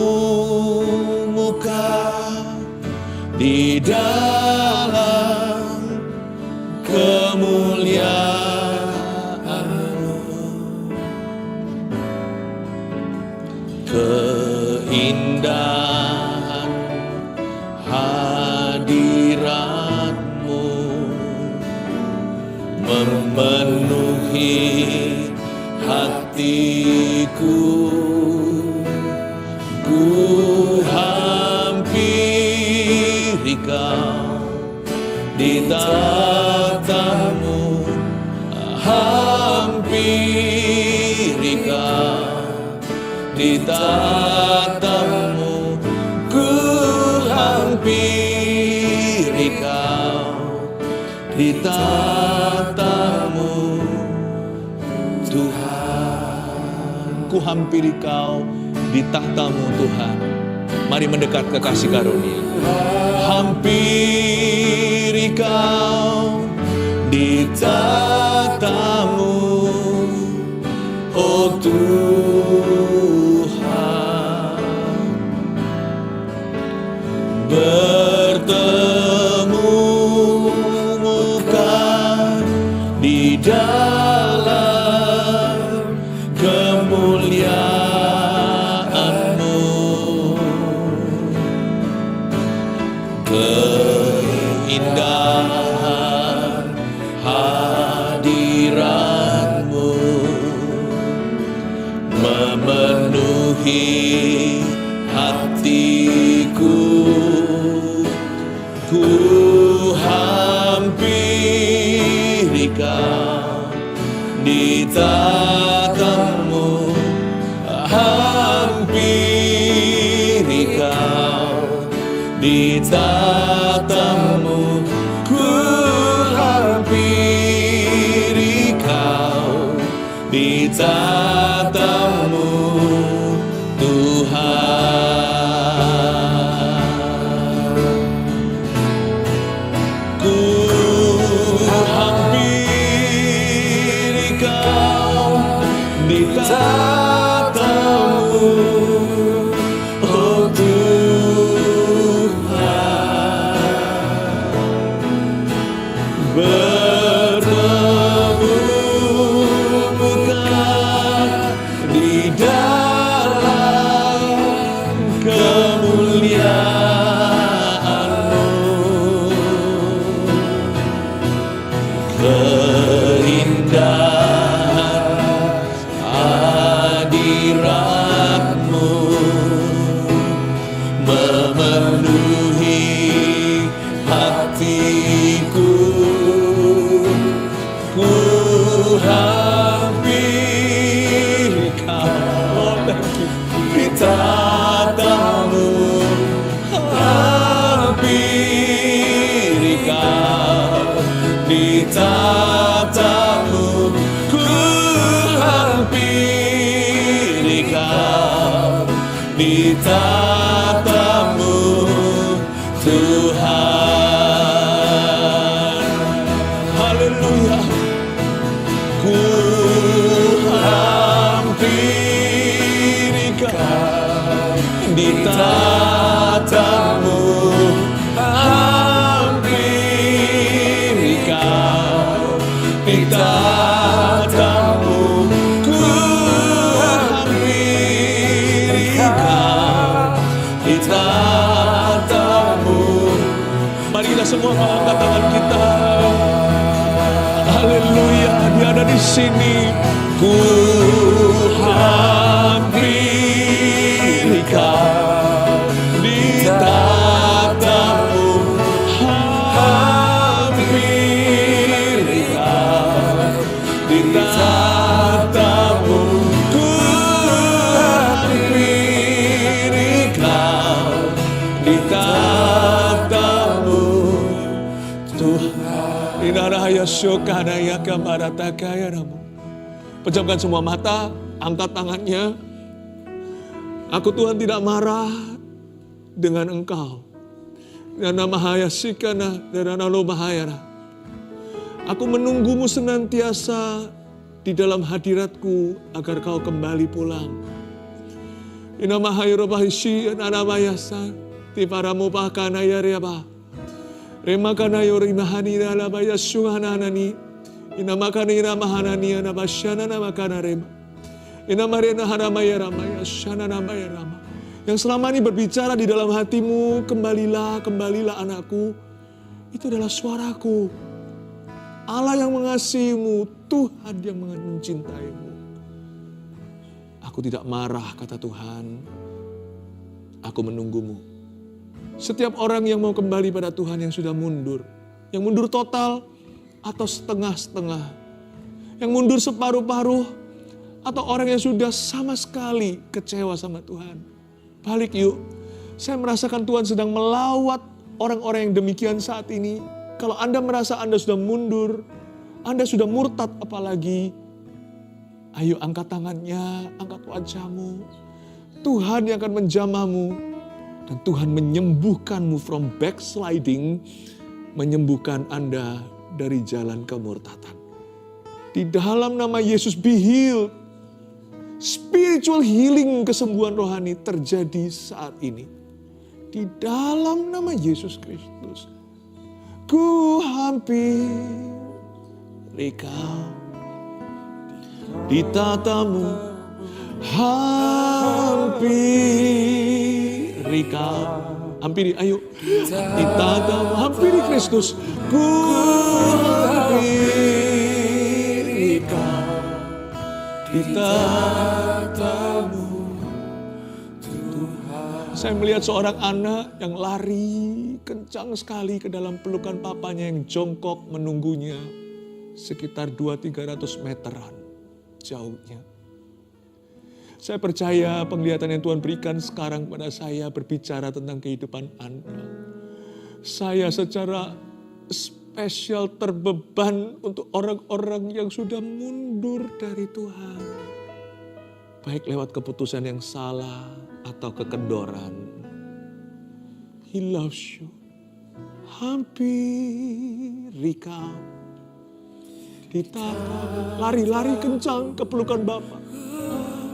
muka di dalam kemuliaan-Mu, keindahan hadirat-Mu memenuhi hatiku. Ku hampiri Kau di tatamu, hampiri Kau di tatamu. Ku hampiri Kau di tatamu, Tuhan. Ku hampiri Kau di tahta-Mu, Tuhan. Mari mendekat ke kasih karunia. Hampiri Kau di tahta-Mu, oh Tuhan. Bertemu muka di dalam kemuliaan. Keindahan hadirat-Mu memenuhi hatiku. Ku hampiri Kau di tatamu, hampiri Kau di tatamu. Ku hampiri Kau di tatamu, Tuhan. Ku hampiri Kau di tatamu, oh Tuhan. Bertemu di tatamu Tuhan. Haleluya. Ku hampiri Kau di tatamu, hampiri Kau di tatamu, ku hampiri Kau di tatamu. Mari kita semua mengangkat tangan kita. Haleluya, Dia ada di sini. Ku hampiri Kau di tatamu, hampiri Kau di tatamu, ku hampiri Kau di tatamu Tuhan. Inaraya syukanaya kamarataka ramu. Pejamkan semua mata, angkat tangannya. Aku Tuhan tidak marah dengan engkau. Dana mahaya sikana, dana lo mahayara. Aku menunggumu senantiasa di dalam hadiratku agar kau kembali pulang. Ina mahayro bahisi, nana mayasa, tiparamu pakana ya reba. Rema kana yo rimahani dala bayasunganani. Ina makana ina mahanani ana basyana na makana rema. Ina marena haramaya ramaya syana namaya rama. Yang selama ini berbicara di dalam hatimu, kembalilah, kembalilah anakku. Itu adalah suaraku. Allah yang mengasihimu, Tuhan yang mencintaimu. Aku tidak marah, kata Tuhan. Aku menunggumu. Setiap orang yang mau kembali pada Tuhan yang sudah mundur. Yang mundur total atau setengah-setengah. Yang mundur separuh-paruh. Atau orang yang sudah sama sekali kecewa sama Tuhan. Balik yuk. Saya merasakan Tuhan sedang melawat orang-orang yang demikian saat ini. Kalau Anda merasa Anda sudah mundur, Anda sudah murtad apalagi. Ayo angkat tangannya, angkat wajahmu. Tuhan yang akan menjamahmu. Dan Tuhan menyembuhkanmu from backsliding. Menyembuhkan Anda dari jalan kemurtatan. Di dalam nama Yesus be healed. Spiritual healing, kesembuhan rohani terjadi saat ini. Di dalam nama Yesus Kristus. Ku hampiri Kau di tatamu, hampiri Kau. Hampiri, ayo. Di tatamu, hampiri Kristus. Ku hampiri Kau di tatamu Tuhan. Saya melihat seorang anak yang lari kencang sekali ke dalam pelukan papanya yang jongkok menunggunya. Sekitar 200-300 meteran jauhnya. Saya percaya penglihatan yang Tuhan berikan sekarang pada saya berbicara tentang kehidupan Anda. Saya secara spesial terbeban untuk orang-orang yang sudah mundur dari Tuhan. Baik lewat keputusan yang salah atau kekendoran. He loves you. Hampiri Kau. Lari-lari kencang ke pelukan Bapa.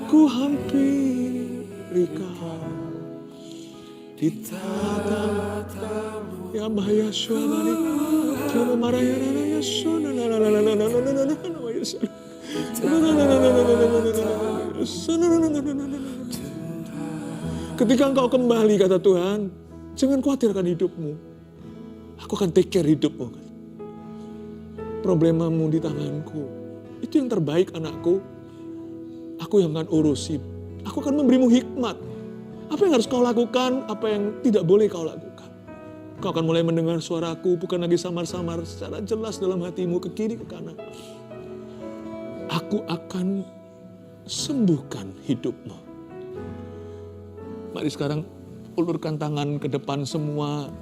Ku hampiri Kau di tatamu, ya Mahaya Syamani, Jana Maraya Raya Sona, ketika engkau kembali, kata Tuhan, jangan khawatirkan hidupmu. Aku akan take care hidupmu. Problemamu di tanganku. Itu yang terbaik anakku. Aku yang akan urusi. Aku akan memberimu hikmat. Apa yang harus kau lakukan, apa yang tidak boleh kau lakukan. Kau akan mulai mendengar suaraku, bukan lagi samar-samar, secara jelas dalam hatimu, ke kiri, ke kanan. Aku akan sembuhkan hidupmu. Mari sekarang ulurkan tangan ke depan semua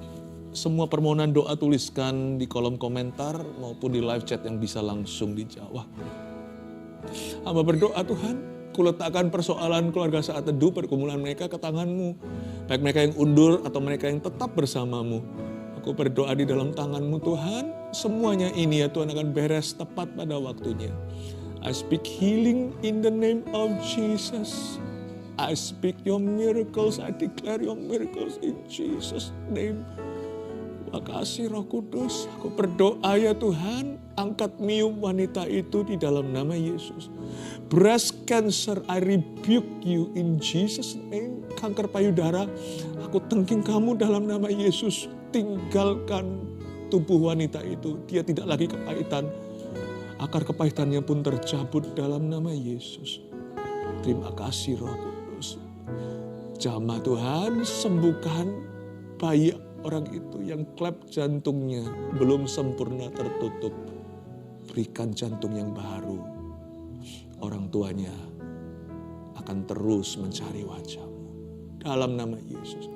permohonan doa tuliskan di kolom komentar maupun di live chat yang bisa langsung dijawab. Hamba berdoa Tuhan, Kuletakkan persoalan keluarga saat teduh pergumulan mereka ke tangan-Mu. Baik mereka yang undur atau mereka yang tetap bersama-Mu. Aku berdoa di dalam tangan-Mu Tuhan. Semuanya ini ya Tuhan akan beres tepat pada waktunya. I speak healing in the name of Jesus. I speak your miracles. I declare your miracles in Jesus' name. Makasih Roh Kudus. Aku berdoa ya Tuhan. Angkat mium wanita itu di dalam nama Yesus. Breast cancer, I rebuke you in Jesus' name. Kanker payudara, aku tengking kamu dalam nama Yesus. Tinggalkan tubuh wanita itu. Dia tidak lagi kepahitan. Akar kepahitannya pun tercabut dalam nama Yesus. Terima kasih Roh Kudus. Jamah Tuhan, sembuhkan bayi orang itu yang klep jantungnya belum sempurna tertutup. Berikan jantung yang baru. Orang tuanya akan terus mencari wajah-Mu. Dalam nama Yesus.